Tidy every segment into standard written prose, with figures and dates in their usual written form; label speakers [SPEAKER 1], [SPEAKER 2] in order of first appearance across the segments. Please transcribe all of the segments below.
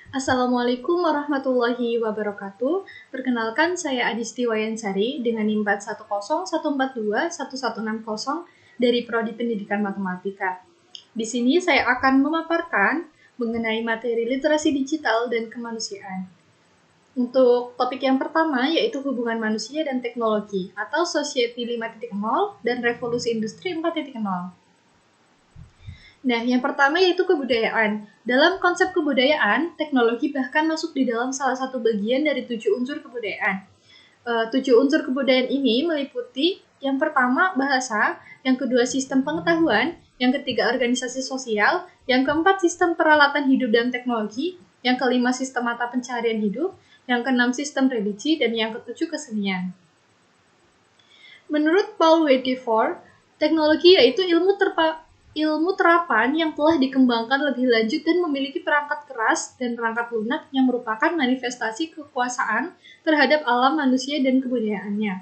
[SPEAKER 1] Assalamualaikum warahmatullahi wabarakatuh. Perkenalkan, saya Adisti Wayansari dengan NIM 41014216160 dari Prodi Pendidikan Matematika. Di sini saya akan memaparkan mengenai materi literasi digital dan kemanusiaan. Untuk topik yang pertama yaitu hubungan manusia dan teknologi atau Society 5.0 dan Revolusi Industri 4.0. Nah, yang pertama yaitu kebudayaan. Dalam konsep kebudayaan, teknologi bahkan masuk di dalam salah satu bagian dari 7 unsur kebudayaan. 7 unsur kebudayaan ini meliputi yang pertama bahasa, yang kedua sistem pengetahuan, yang ketiga organisasi sosial, yang keempat sistem peralatan hidup dan teknologi, yang kelima sistem mata pencaharian hidup, yang keenam sistem religi, dan yang ketujuh kesenian. Menurut Paul Wedeford, teknologi yaitu ilmu terapan yang telah dikembangkan lebih lanjut dan memiliki perangkat keras dan perangkat lunak yang merupakan manifestasi kekuasaan terhadap alam manusia dan kebudayaannya.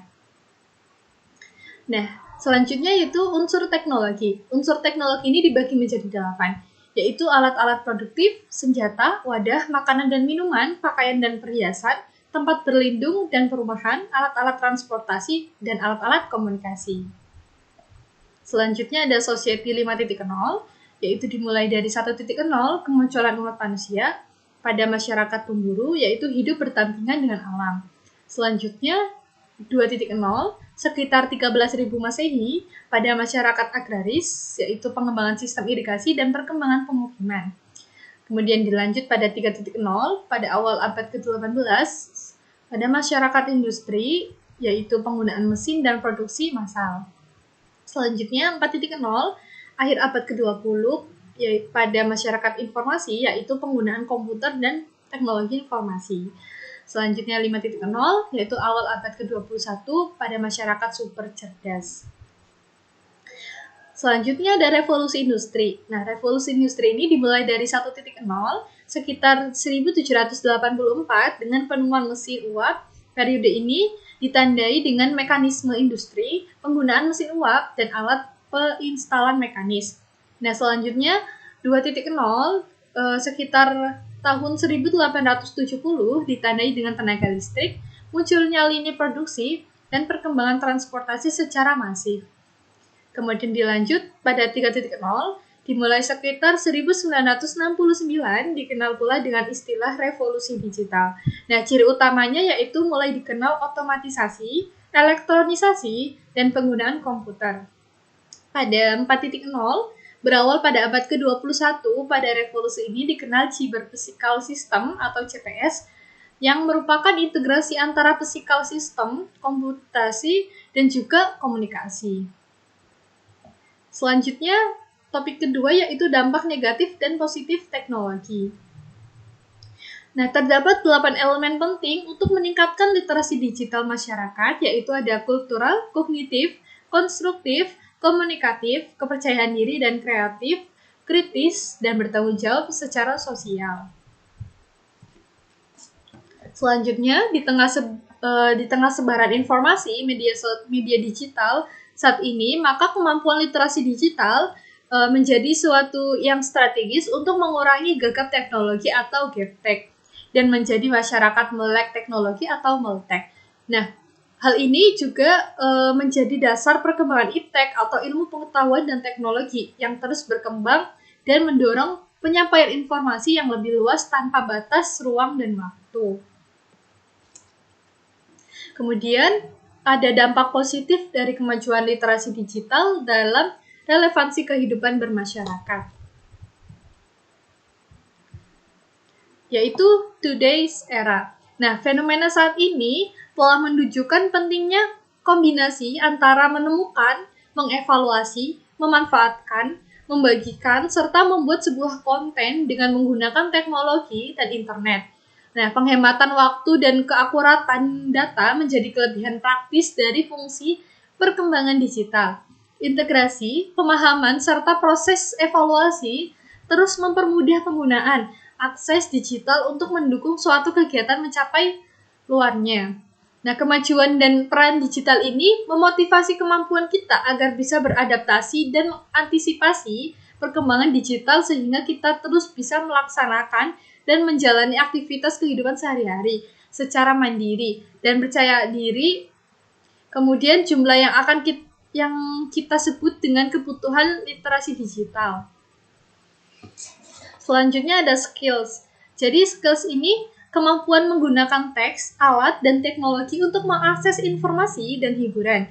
[SPEAKER 1] Nah, selanjutnya yaitu unsur teknologi. Unsur teknologi ini dibagi menjadi 8, yaitu alat-alat produktif, senjata, wadah, makanan dan minuman, pakaian dan perhiasan, tempat berlindung dan perumahan, alat-alat transportasi, dan alat-alat komunikasi. Selanjutnya ada Society 5.0, yaitu dimulai dari 1.0 kemunculan umat manusia pada masyarakat pemburu, yaitu hidup berdampingan dengan alam. Selanjutnya 2.0 sekitar 13.000 Masehi pada masyarakat agraris, yaitu pengembangan sistem irigasi dan perkembangan pemukiman. Kemudian dilanjut pada 3.0 pada awal abad ke-18 pada masyarakat industri, yaitu penggunaan mesin dan produksi massal. Selanjutnya 4.0 akhir abad ke-20 yaitu pada masyarakat informasi, yaitu penggunaan komputer dan teknologi informasi. Selanjutnya 5.0 yaitu awal abad ke-21 pada masyarakat super cerdas. Selanjutnya ada revolusi industri. Nah, revolusi industri ini dimulai dari 1.0 sekitar 1784 dengan penemuan mesin uap. Periode ini ditandai dengan mekanisme industri, penggunaan mesin uap, dan alat peinstalan mekanis. Nah, selanjutnya 2.0 sekitar tahun 1870 ditandai dengan tenaga listrik, munculnya lini produksi, dan perkembangan transportasi secara masif. Kemudian dilanjut pada 3.0, dimulai sekitar 1969, dikenal pula dengan istilah revolusi digital. Nah, ciri utamanya yaitu mulai dikenal otomatisasi, elektronisasi, dan penggunaan komputer. Pada 4.0, berawal pada abad ke-21, pada revolusi ini dikenal Cyber Physical System atau CPS, yang merupakan integrasi antara physical system, komputasi, dan juga komunikasi. Selanjutnya, topik kedua yaitu dampak negatif dan positif teknologi. Nah, terdapat 8 elemen penting untuk meningkatkan literasi digital masyarakat, yaitu ada kultural, kognitif, konstruktif, komunikatif, kepercayaan diri dan kreatif, kritis, dan bertanggung jawab secara sosial. Selanjutnya, di tengah sebaran informasi media digital saat ini, maka kemampuan literasi digital menjadi suatu yang strategis untuk mengurangi gagap teknologi atau gaptek dan menjadi masyarakat melek teknologi atau meltek. Nah, hal ini juga menjadi dasar perkembangan iptek atau ilmu pengetahuan dan teknologi yang terus berkembang dan mendorong penyampaian informasi yang lebih luas tanpa batas ruang dan waktu. Kemudian ada dampak positif dari kemajuan literasi digital dalam relevansi kehidupan bermasyarakat, yaitu today's era. Nah, fenomena saat ini telah menunjukkan pentingnya kombinasi antara menemukan, mengevaluasi, memanfaatkan, membagikan, serta membuat sebuah konten dengan menggunakan teknologi dan internet. Nah, penghematan waktu dan keakuratan data menjadi kelebihan praktis dari fungsi perkembangan digital. Integrasi, pemahaman, serta proses evaluasi terus mempermudah penggunaan akses digital untuk mendukung suatu kegiatan mencapai luarnya. Nah, kemajuan dan peran digital ini memotivasi kemampuan kita agar bisa beradaptasi dan mengantisipasi perkembangan digital sehingga kita terus bisa melaksanakan dan menjalani aktivitas kehidupan sehari-hari secara mandiri dan percaya diri. Kemudian jumlah yang kita sebut dengan kebutuhan literasi digital. Selanjutnya ada skills. Jadi skills ini kemampuan menggunakan teks, alat, dan teknologi untuk mengakses informasi dan hiburan.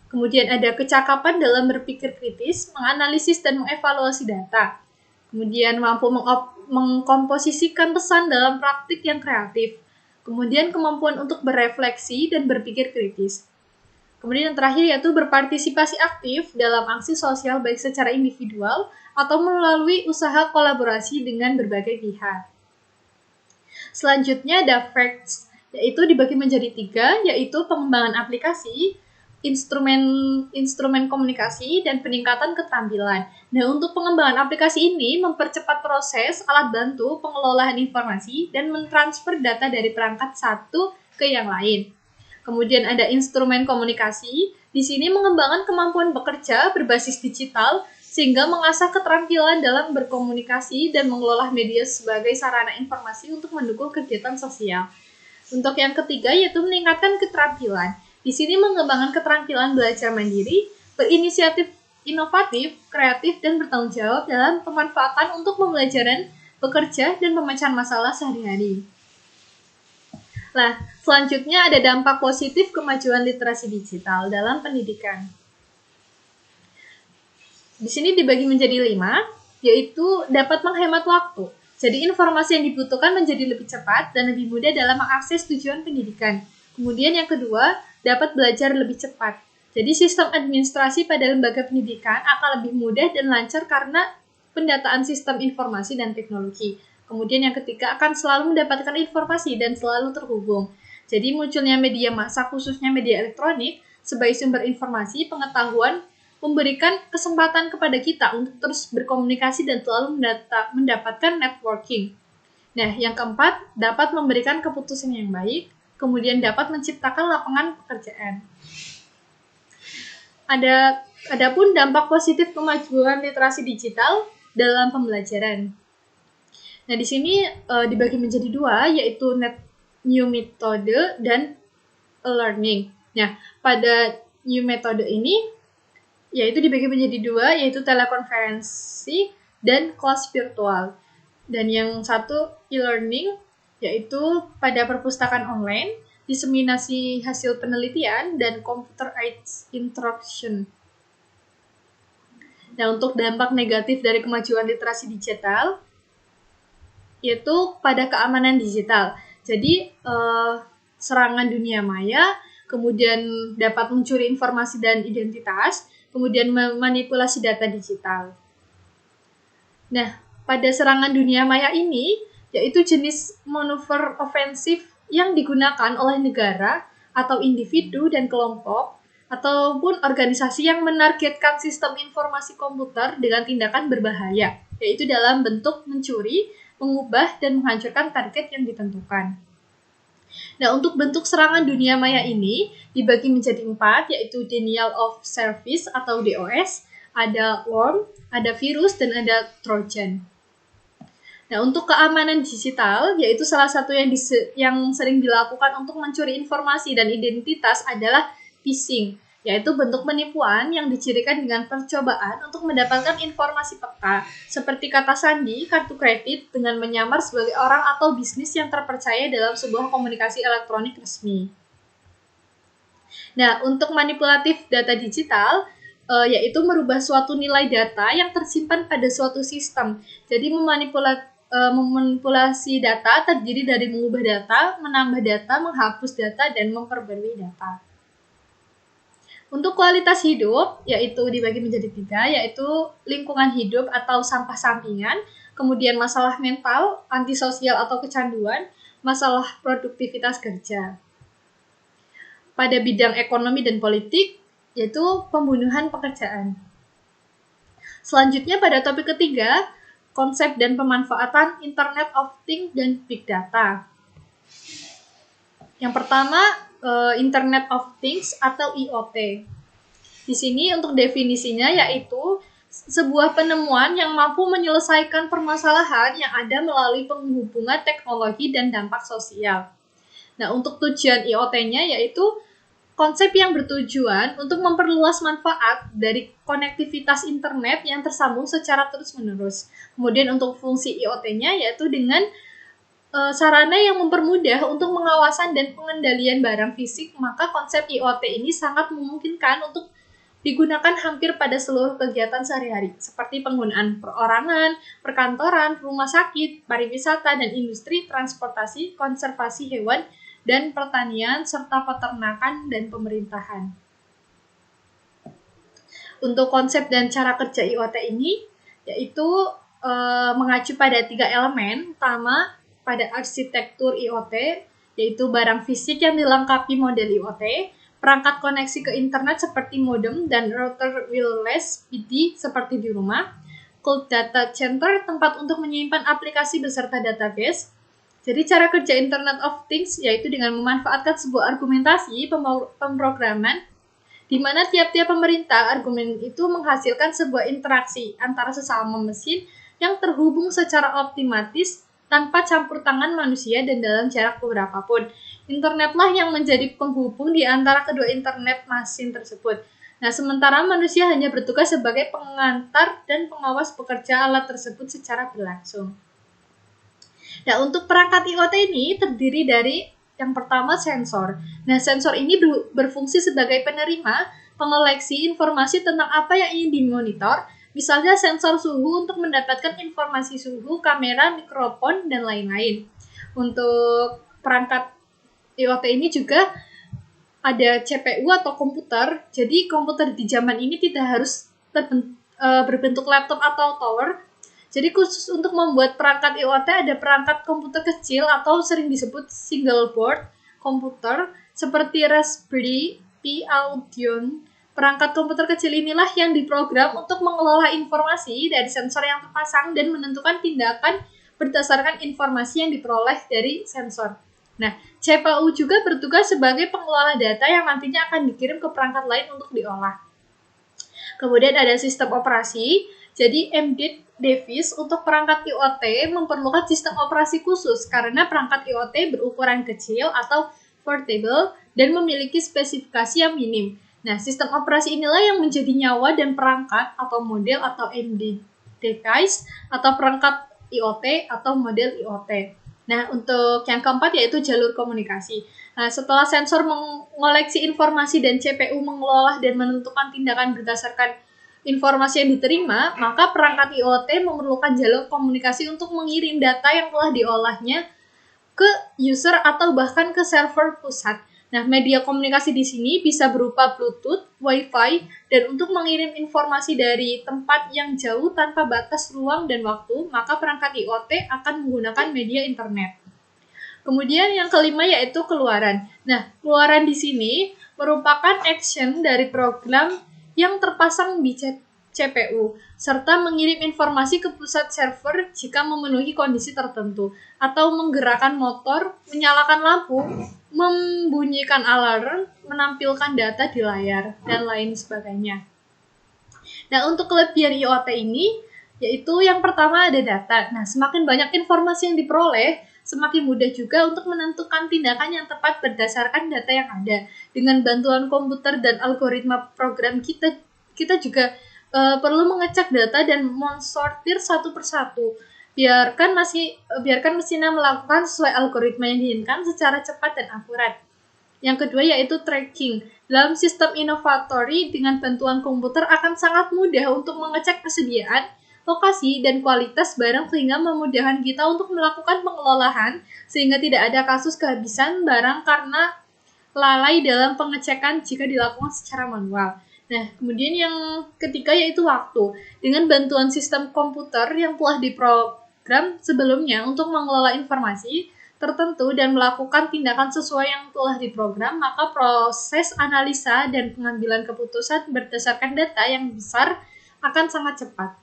[SPEAKER 1] Kemudian ada kecakapan dalam berpikir kritis, menganalisis dan mengevaluasi data. Kemudian mampu mengkomposisikan pesan dalam praktik yang kreatif. Kemudian kemampuan untuk berefleksi dan berpikir kritis. Kemudian yang terakhir yaitu berpartisipasi aktif dalam aksi sosial baik secara individual atau melalui usaha kolaborasi dengan berbagai pihak. Selanjutnya ada facts, yaitu dibagi menjadi 3, yaitu pengembangan aplikasi, instrumen komunikasi, dan peningkatan keterampilan. Nah, untuk pengembangan aplikasi ini mempercepat proses alat bantu pengelolaan informasi dan mentransfer data dari perangkat satu ke yang lain. Kemudian ada instrumen komunikasi, di sini mengembangkan kemampuan bekerja berbasis digital sehingga mengasah keterampilan dalam berkomunikasi dan mengelola media sebagai sarana informasi untuk mendukung kegiatan sosial. Untuk yang ketiga yaitu meningkatkan keterampilan. Di sini mengembangkan keterampilan belajar mandiri, berinisiatif inovatif, kreatif, dan bertanggung jawab dalam pemanfaatan untuk pembelajaran, bekerja, dan pemecahan masalah sehari-hari. Nah, selanjutnya ada dampak positif kemajuan literasi digital dalam pendidikan. Di sini dibagi menjadi 5, yaitu dapat menghemat waktu. Jadi informasi yang dibutuhkan menjadi lebih cepat dan lebih mudah dalam mengakses tujuan pendidikan. Kemudian yang kedua, dapat belajar lebih cepat. Jadi sistem administrasi pada lembaga pendidikan akan lebih mudah dan lancar karena pendataan sistem informasi dan teknologi. Kemudian yang ketiga akan selalu mendapatkan informasi dan selalu terhubung. Jadi munculnya media massa khususnya media elektronik sebagai sumber informasi, pengetahuan, memberikan kesempatan kepada kita untuk terus berkomunikasi dan selalu mendapatkan networking. Nah, yang keempat, dapat memberikan keputusan yang baik, kemudian dapat menciptakan lapangan pekerjaan. Adapun dampak positif kemajuan literasi digital dalam pembelajaran. Nah, di sini dibagi menjadi 2, yaitu new metode dan e-learning. Nah, pada new metode ini yaitu dibagi menjadi 2, yaitu telekonferensi dan kelas virtual. Dan yang satu e-learning, yaitu pada perpustakaan online, diseminasi hasil penelitian, dan computer-aided instruction. Nah, untuk dampak negatif dari kemajuan literasi digital, yaitu pada keamanan digital. Jadi, serangan dunia maya, kemudian dapat mencuri informasi dan identitas, kemudian memanipulasi data digital. Nah, pada serangan dunia maya ini, yaitu jenis manuver ofensif yang digunakan oleh negara atau individu dan kelompok, ataupun organisasi yang menargetkan sistem informasi komputer dengan tindakan berbahaya, yaitu dalam bentuk mencuri, mengubah, dan menghancurkan target yang ditentukan. Nah, untuk bentuk serangan dunia maya ini dibagi menjadi 4, yaitu denial of service atau DOS, ada worm, ada virus, dan ada trojan. Nah, untuk keamanan digital, yaitu salah satu yang sering dilakukan untuk mencuri informasi dan identitas adalah phishing, yaitu bentuk penipuan yang dicirikan dengan percobaan untuk mendapatkan informasi peka, seperti kata sandi, kartu kredit, dengan menyamar sebagai orang atau bisnis yang terpercaya dalam sebuah komunikasi elektronik resmi. Nah, untuk manipulatif data digital, yaitu merubah suatu nilai data yang tersimpan pada suatu sistem. Jadi memanipulasi data terdiri dari mengubah data, menambah data, menghapus data, dan memperbarui data. Untuk kualitas hidup, yaitu dibagi menjadi 3, yaitu lingkungan hidup atau sampah sampingan, kemudian masalah mental, antisosial atau kecanduan, masalah produktivitas kerja. Pada bidang ekonomi dan politik, yaitu pembunuhan pekerjaan. Selanjutnya pada topik ketiga, konsep dan pemanfaatan Internet of Things dan Big Data. Yang pertama, Internet of Things atau IoT. Di sini untuk definisinya yaitu sebuah penemuan yang mampu menyelesaikan permasalahan yang ada melalui penghubungan teknologi dan dampak sosial. Nah, untuk tujuan IoT-nya yaitu konsep yang bertujuan untuk memperluas manfaat dari konektivitas internet yang tersambung secara terus-menerus. Kemudian untuk fungsi IoT-nya yaitu dengan sarana yang mempermudah untuk pengawasan dan pengendalian barang fisik, maka konsep IoT ini sangat memungkinkan untuk digunakan hampir pada seluruh kegiatan sehari-hari, seperti penggunaan perorangan, perkantoran, rumah sakit, pariwisata, dan industri, transportasi, konservasi hewan, dan pertanian, serta peternakan dan pemerintahan. Untuk konsep dan cara kerja IoT ini, yaitu mengacu pada 3 elemen. Pertama, pada arsitektur IoT, yaitu barang fisik yang dilengkapi model IoT, perangkat koneksi ke internet seperti modem dan router wireless PD seperti di rumah, cold data center tempat untuk menyimpan aplikasi beserta database. Jadi cara kerja Internet of Things yaitu dengan memanfaatkan sebuah argumentasi pemrograman di mana tiap-tiap pemerintah argumen itu menghasilkan sebuah interaksi antara sesama mesin yang terhubung secara otomatis tanpa campur tangan manusia dan dalam jarak berapapun. Internetlah yang menjadi penghubung di antara kedua internet mesin tersebut. Nah, sementara manusia hanya bertugas sebagai pengantar dan pengawas bekerja alat tersebut secara berlangsung. Nah, untuk perangkat IoT ini terdiri dari yang pertama sensor. Nah, sensor ini berfungsi sebagai penerima, pengoleksi informasi tentang apa yang ingin dimonitor, misalnya sensor suhu untuk mendapatkan informasi suhu, kamera, mikrofon, dan lain-lain. Untuk perangkat IoT ini juga ada CPU atau komputer. Jadi komputer di zaman ini tidak harus berbentuk laptop atau tower. Jadi khusus untuk membuat perangkat IoT ada perangkat komputer kecil atau sering disebut single board komputer seperti Raspberry Pi Audion. Perangkat komputer kecil inilah yang diprogram untuk mengelola informasi dari sensor yang terpasang dan menentukan tindakan berdasarkan informasi yang diperoleh dari sensor. Nah, CPU juga bertugas sebagai pengelola data yang nantinya akan dikirim ke perangkat lain untuk diolah. Kemudian ada sistem operasi. Jadi embedded device untuk perangkat IoT memerlukan sistem operasi khusus karena perangkat IoT berukuran kecil atau portable dan memiliki spesifikasi yang minim. Nah, sistem operasi inilah yang menjadi nyawa dan perangkat atau model atau embedded device atau perangkat IoT atau model IoT. Nah, untuk yang keempat yaitu jalur komunikasi. Nah, setelah sensor mengoleksi informasi dan CPU mengelola dan menentukan tindakan berdasarkan informasi yang diterima, maka perangkat IoT memerlukan jalur komunikasi untuk mengirim data yang telah diolahnya ke user atau bahkan ke server pusat. Nah, media komunikasi di sini bisa berupa Bluetooth, Wi-Fi, dan untuk mengirim informasi dari tempat yang jauh tanpa batas ruang dan waktu, maka perangkat IoT akan menggunakan media internet. Kemudian yang kelima yaitu keluaran. Nah, keluaran di sini merupakan action dari program yang terpasang di CPU, serta mengirim informasi ke pusat server jika memenuhi kondisi tertentu, atau menggerakkan motor, menyalakan lampu, membunyikan alarm, menampilkan data di layar, dan lain sebagainya. Nah, untuk kelebihan IoT ini, yaitu yang pertama ada data. Nah, semakin banyak informasi yang diperoleh, semakin mudah juga untuk menentukan tindakan yang tepat berdasarkan data yang ada. Dengan bantuan komputer dan algoritma program kita juga perlu mengecek data dan mensortir satu persatu. Biarkan mesinnya melakukan sesuai algoritma yang diinginkan secara cepat dan akurat. Yang kedua yaitu tracking. Dalam sistem inovatori dengan bantuan komputer akan sangat mudah untuk mengecek kesediaan, lokasi, dan kualitas barang sehingga memudahkan kita untuk melakukan pengelolaan sehingga tidak ada kasus kehabisan barang karena lalai dalam pengecekan jika dilakukan secara manual. Nah, kemudian yang ketiga yaitu waktu. Dengan bantuan sistem komputer yang telah diprogram sebelumnya untuk mengelola informasi tertentu dan melakukan tindakan sesuai yang telah diprogram, maka proses analisa dan pengambilan keputusan berdasarkan data yang besar akan sangat cepat.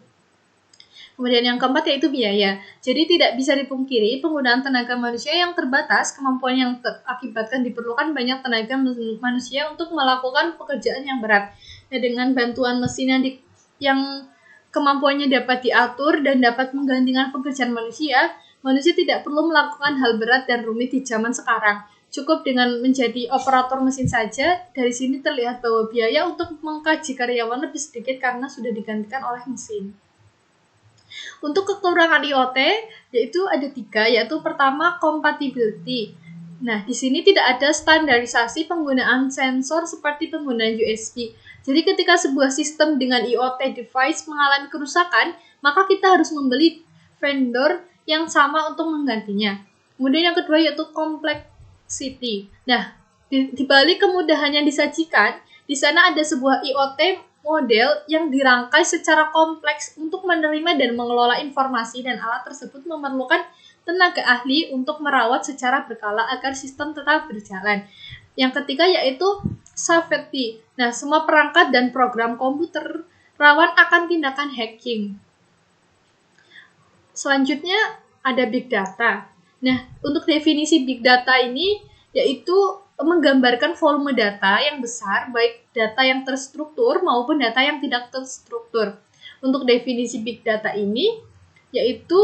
[SPEAKER 1] Kemudian yang keempat yaitu biaya. Jadi tidak bisa dipungkiri penggunaan tenaga manusia yang terbatas, kemampuan yang terakibatkan diperlukan banyak tenaga manusia untuk melakukan pekerjaan yang berat. Nah, dengan bantuan mesin yang kemampuannya dapat diatur dan dapat menggantikan pekerjaan manusia, manusia tidak perlu melakukan hal berat dan rumit di zaman sekarang. Cukup dengan menjadi operator mesin saja. Dari sini terlihat bahwa biaya untuk mengkaji karyawan lebih sedikit karena sudah digantikan oleh mesin. Untuk kekurangan IoT, yaitu ada 3, yaitu pertama, compatibility. Nah, di sini tidak ada standarisasi penggunaan sensor seperti penggunaan USB. Jadi ketika sebuah sistem dengan IoT device mengalami kerusakan, maka kita harus membeli vendor yang sama untuk menggantinya. Kemudian yang kedua yaitu complexity. Nah, di balik kemudahan yang disajikan, di sana ada sebuah IoT model yang dirangkai secara kompleks untuk menerima dan mengelola informasi, dan alat tersebut memerlukan tenaga ahli untuk merawat secara berkala agar sistem tetap berjalan. Yang ketiga yaitu safety. Nah, semua perangkat dan program komputer rawan akan tindakan hacking. Selanjutnya ada big data. Nah, untuk definisi big data ini yaitu menggambarkan volume data yang besar, baik data yang terstruktur maupun data yang tidak terstruktur. Untuk definisi big data ini yaitu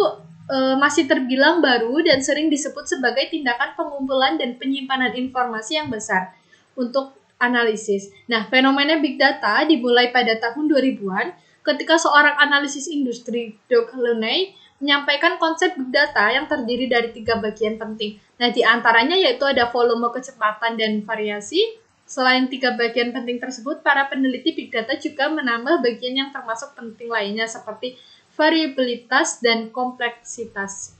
[SPEAKER 1] masih terbilang baru dan sering disebut sebagai tindakan pengumpulan dan penyimpanan informasi yang besar untuk analisis. Nah, fenomena big data dimulai pada tahun 2000-an ketika seorang analisis industri, Doug Looney, menyampaikan konsep big data yang terdiri dari 3 bagian penting. Nah, di antaranya yaitu ada volume, kecepatan, dan variasi. Selain 3 bagian penting tersebut, para peneliti big data juga menambah bagian yang termasuk penting lainnya seperti variabilitas dan kompleksitas.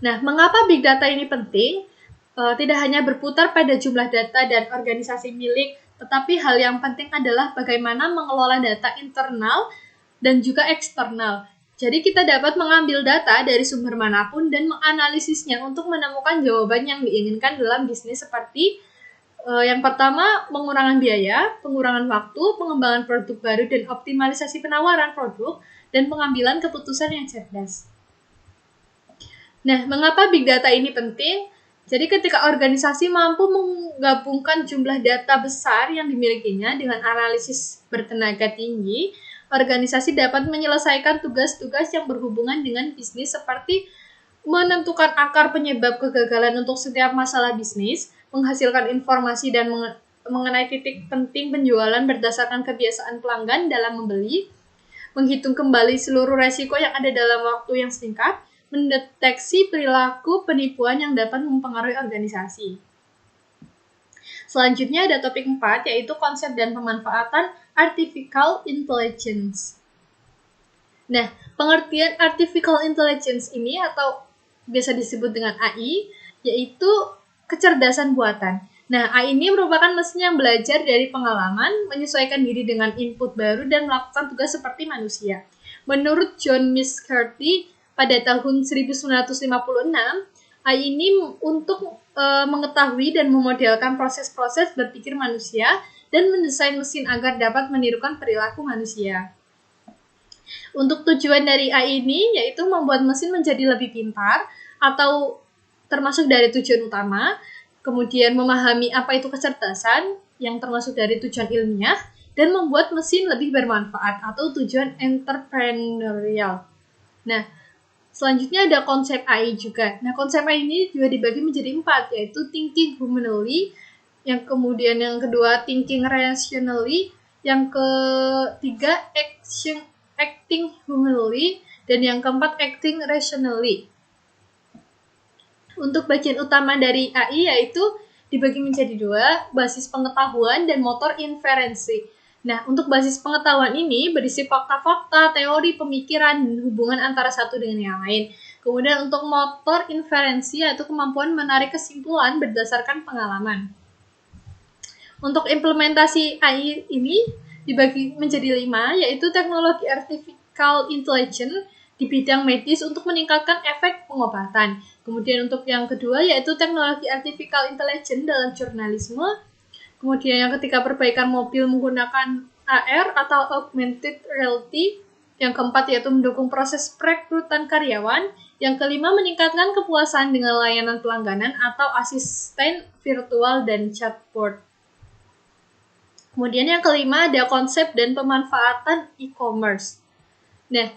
[SPEAKER 1] Nah, mengapa big data ini penting? Tidak hanya berputar pada jumlah data dan organisasi milik, tetapi hal yang penting adalah bagaimana mengelola data internal dan juga eksternal. Jadi kita dapat mengambil data dari sumber manapun dan menganalisisnya untuk menemukan jawaban yang diinginkan dalam bisnis seperti yang pertama, pengurangan biaya, pengurangan waktu, pengembangan produk baru, dan optimalisasi penawaran produk, dan pengambilan keputusan yang cerdas. Nah, mengapa big data ini penting? Jadi ketika organisasi mampu menggabungkan jumlah data besar yang dimilikinya dengan analisis bertenaga tinggi, organisasi dapat menyelesaikan tugas-tugas yang berhubungan dengan bisnis seperti menentukan akar penyebab kegagalan untuk setiap masalah bisnis, menghasilkan informasi dan mengenai titik penting penjualan berdasarkan kebiasaan pelanggan dalam membeli, menghitung kembali seluruh resiko yang ada dalam waktu yang singkat, mendeteksi perilaku penipuan yang dapat mempengaruhi organisasi. Selanjutnya ada topik 4, yaitu konsep dan pemanfaatan Artificial Intelligence. Nah, pengertian Artificial Intelligence ini atau biasa disebut dengan AI, yaitu kecerdasan buatan. Nah, AI ini merupakan mesin yang belajar dari pengalaman, menyesuaikan diri dengan input baru, dan melakukan tugas seperti manusia. Menurut John McCarthy, pada tahun 1956, AI ini untuk mengetahui dan memodelkan proses-proses berpikir manusia dan mendesain mesin agar dapat menirukan perilaku manusia. Untuk tujuan dari AI ini yaitu membuat mesin menjadi lebih pintar atau termasuk dari tujuan utama, kemudian memahami apa itu kecerdasan yang termasuk dari tujuan ilmiah, dan membuat mesin lebih bermanfaat atau tujuan entrepreneurial. Nah, selanjutnya ada konsep AI juga. Nah, konsep AI ini juga dibagi menjadi 4, yaitu thinking humanly, yang kemudian yang kedua thinking rationally, yang ketiga acting humanly, dan yang keempat acting rationally. Untuk bagian utama dari AI yaitu dibagi menjadi 2, basis pengetahuan dan motor inferensi. Nah, untuk basis pengetahuan ini berisi fakta-fakta, teori, pemikiran, dan hubungan antara satu dengan yang lain. Kemudian untuk motor inferensi yaitu kemampuan menarik kesimpulan berdasarkan pengalaman. Untuk implementasi AI ini dibagi menjadi 5, yaitu teknologi artificial intelligence di bidang medis untuk meningkatkan efek pengobatan. Kemudian untuk yang kedua yaitu teknologi artificial intelligence dalam jurnalisme. Kemudian yang ketiga perbaikan mobil menggunakan AR atau augmented reality. Yang keempat yaitu mendukung proses perekrutan karyawan. Yang kelima meningkatkan kepuasan dengan layanan pelangganan atau asisten virtual dan chatbot. Kemudian yang kelima ada konsep dan pemanfaatan e-commerce. Nah,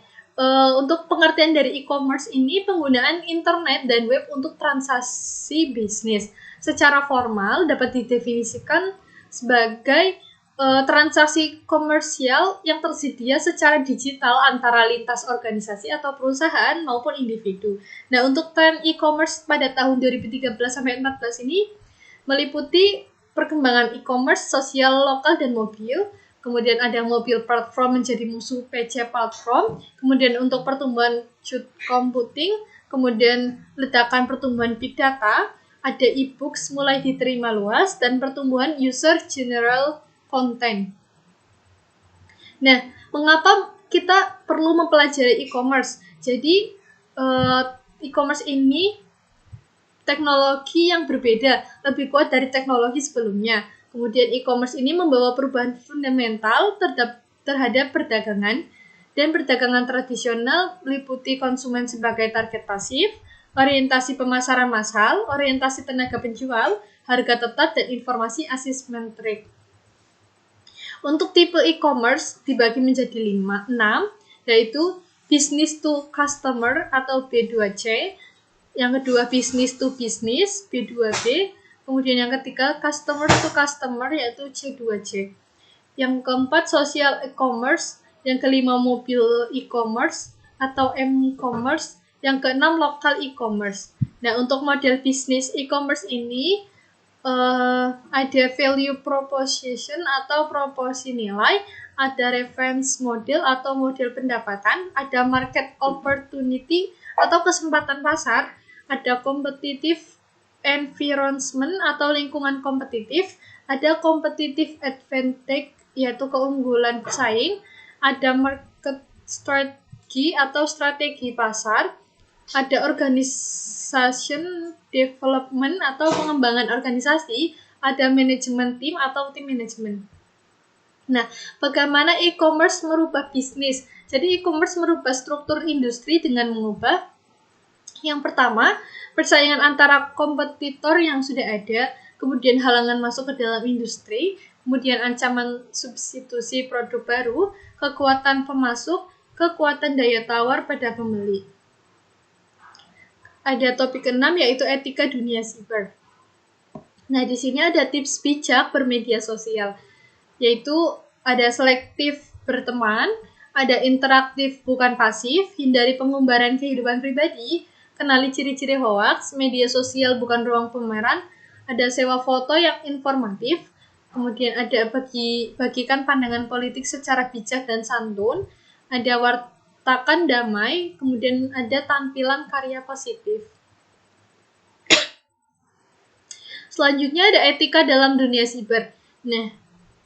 [SPEAKER 1] untuk pengertian dari e-commerce ini penggunaan internet dan web untuk transaksi bisnis. Secara formal dapat didefinisikan sebagai transaksi komersial yang tersedia secara digital antara lintas organisasi atau perusahaan maupun individu. Nah, untuk tren e-commerce pada tahun 2013 sampai 2014 ini meliputi perkembangan e-commerce sosial lokal dan mobil. Kemudian ada mobil platform menjadi musuh PC platform. Kemudian untuk pertumbuhan cloud computing, kemudian ledakan pertumbuhan big data, ada e-books mulai diterima luas, dan pertumbuhan user general content. Nah, mengapa kita perlu mempelajari e-commerce? Jadi, e-commerce ini teknologi yang berbeda, lebih kuat dari teknologi sebelumnya. Kemudian e-commerce ini membawa perubahan fundamental terhadap perdagangan, dan perdagangan tradisional meliputi konsumen sebagai target pasif, orientasi pemasaran massal, orientasi tenaga penjual, harga tetap, dan informasi asymmetric. Untuk tipe e-commerce dibagi menjadi 6, yaitu business to customer atau B2C, yang kedua business to business B2B, kemudian yang ketiga customer to customer yaitu C2C. Yang keempat social e-commerce, yang kelima mobile e-commerce atau m-commerce, yang keenam local e-commerce. Nah, untuk model bisnis e-commerce ini ada value proposition atau proporsi nilai, ada reference model atau model pendapatan, ada market opportunity atau kesempatan pasar, ada competitive environment atau lingkungan kompetitif, ada competitive advantage yaitu keunggulan pesaing, ada market strategy atau strategi pasar, ada organization development atau pengembangan organisasi, ada manajemen tim atau tim manajemen. Nah, bagaimana e-commerce merubah bisnis? Jadi e-commerce merubah struktur industri dengan mengubah yang pertama, persaingan antara kompetitor yang sudah ada, kemudian halangan masuk ke dalam industri, kemudian ancaman substitusi produk baru, kekuatan pemasok, kekuatan daya tawar pada pembeli. Ada topik ke-6 yaitu etika dunia siber. Nah, di sini ada tips bijak bermedia sosial, yaitu ada selektif berteman, ada interaktif bukan pasif, hindari pengumbaran kehidupan pribadi, kenali ciri-ciri hoax, media sosial bukan ruang pameran, ada sewa foto yang informatif, kemudian ada bagikan pandangan politik secara bijak dan santun, ada wartakan damai, kemudian ada tampilan karya positif. Selanjutnya ada etika dalam dunia siber. Nah,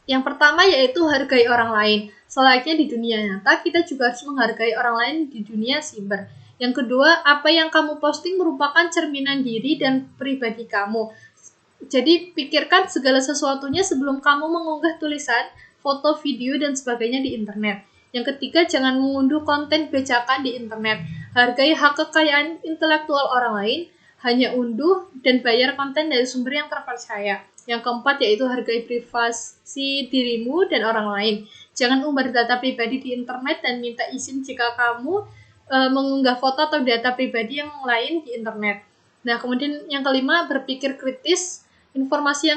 [SPEAKER 1] yang pertama yaitu hargai orang lain. Selayaknya di dunia nyata, kita juga harus menghargai orang lain di dunia siber. Yang kedua, apa yang kamu posting merupakan cerminan diri dan pribadi kamu. Jadi, pikirkan segala sesuatunya sebelum kamu mengunggah tulisan, foto, video, dan sebagainya di internet. Yang ketiga, jangan mengunduh konten bajakan di internet. Hargai hak kekayaan intelektual orang lain, hanya unduh dan bayar konten dari sumber yang terpercaya. Yang keempat yaitu hargai privasi dirimu dan orang lain. Jangan umbar data pribadi di internet dan minta izin jika kamu mengunggah foto atau data pribadi yang lain di internet. Nah, kemudian yang kelima, berpikir kritis. Informasi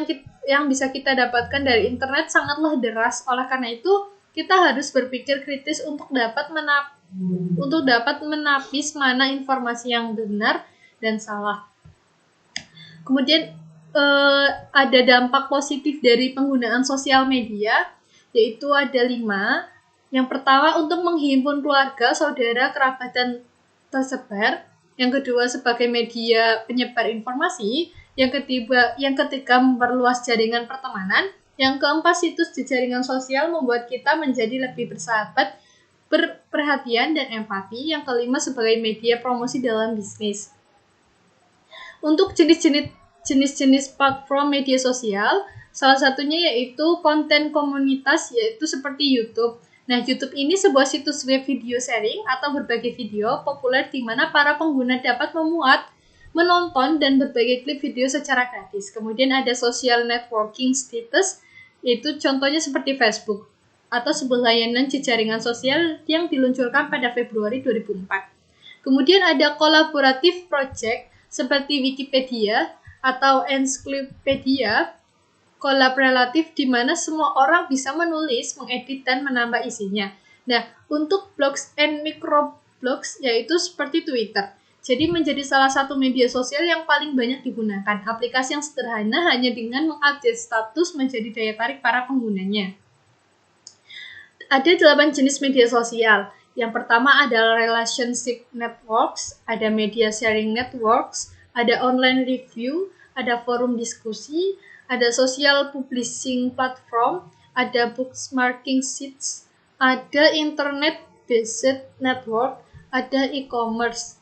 [SPEAKER 1] yang bisa kita dapatkan dari internet sangatlah deras. Oleh karena itu, kita harus berpikir kritis untuk dapat menapis mana informasi yang benar dan salah. Kemudian ada dampak positif dari penggunaan sosial media, yaitu ada 5. Yang pertama, untuk menghimpun keluarga, saudara, kerabat, dan tersebar. Yang kedua, sebagai media penyebar informasi. Yang ketiga, memperluas jaringan pertemanan. Yang keempat, situs di jaringan sosial membuat kita menjadi lebih bersahabat, berperhatian, dan empati. Yang kelima, sebagai media promosi dalam bisnis. Untuk jenis-jenis platform media sosial, salah satunya yaitu konten komunitas, yaitu seperti YouTube. Nah, YouTube ini sebuah situs web video sharing atau berbagi video populer di mana para pengguna dapat memuat, menonton, dan berbagi klip video secara gratis. Kemudian ada social networking status, yaitu contohnya seperti Facebook. atau sebuah layanan jejaringan sosial yang diluncurkan pada Februari 2004. Kemudian ada collaborative project seperti Wikipedia atau Encyclopedia kolaboratif di mana semua orang bisa menulis, mengedit, dan menambah isinya. Nah, untuk blogs and microblogs yaitu seperti Twitter. Jadi menjadi salah satu media sosial yang paling banyak digunakan. Aplikasi yang sederhana hanya dengan mengupdate status menjadi daya tarik para penggunanya. Ada 8 jenis media sosial. Yang pertama adalah relationship networks, ada media sharing networks, ada online review, ada forum diskusi, ada social publishing platform, ada bookmarking sites, ada internet-based network, ada e-commerce.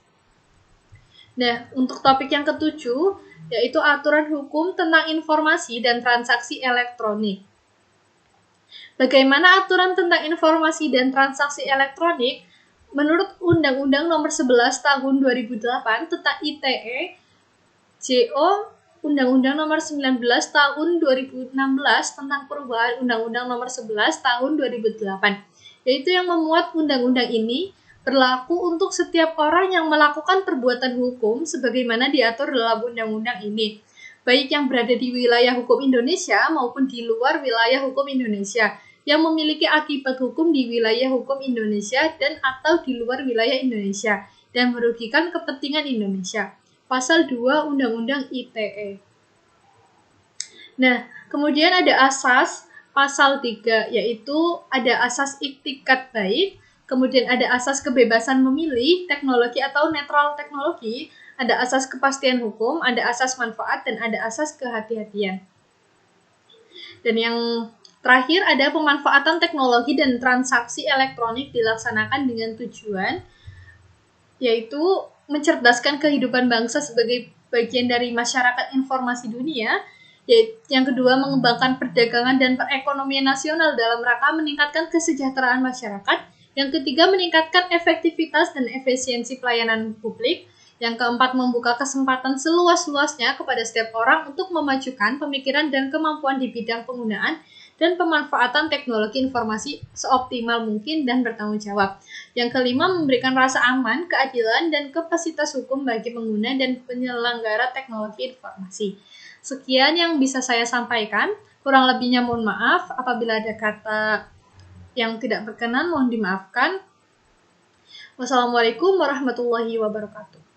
[SPEAKER 1] Nah, untuk topik yang ketujuh, yaitu aturan hukum tentang informasi dan transaksi elektronik. Bagaimana aturan tentang informasi dan transaksi elektronik? Menurut Undang-Undang Nomor 11 Tahun 2008 tentang ITE, JO Undang-Undang Nomor 19 Tahun 2016 tentang perubahan Undang-Undang Nomor 11 Tahun 2008, yaitu yang memuat undang-undang ini berlaku untuk setiap orang yang melakukan perbuatan hukum sebagaimana diatur dalam undang-undang ini, baik yang berada di wilayah hukum Indonesia maupun di luar wilayah hukum Indonesia, yang memiliki akibat hukum di wilayah hukum Indonesia dan atau di luar wilayah Indonesia, dan merugikan kepentingan Indonesia. Pasal 2 Undang-Undang ITE. Nah, kemudian ada asas pasal 3, yaitu ada asas iktikat baik, kemudian ada asas kebebasan memilih teknologi atau netral teknologi, ada asas kepastian hukum, ada asas manfaat, dan ada asas kehati-hatian. Dan yang terakhir ada pemanfaatan teknologi dan transaksi elektronik dilaksanakan dengan tujuan, yaitu mencerdaskan kehidupan bangsa sebagai bagian dari masyarakat informasi dunia. Yang kedua, mengembangkan perdagangan dan perekonomian nasional dalam rangka meningkatkan kesejahteraan masyarakat. Yang ketiga, meningkatkan efektivitas dan efisiensi pelayanan publik. Yang keempat, membuka kesempatan seluas-luasnya kepada setiap orang untuk memajukan pemikiran dan kemampuan di bidang penggunaan dan pemanfaatan teknologi informasi seoptimal mungkin dan bertanggung jawab. Yang kelima, memberikan rasa aman, keadilan, dan kapasitas hukum bagi pengguna dan penyelenggara teknologi informasi. Sekian yang bisa saya sampaikan. Kurang lebihnya mohon maaf. Apabila ada kata yang tidak berkenan, mohon dimaafkan. Wassalamualaikum warahmatullahi wabarakatuh.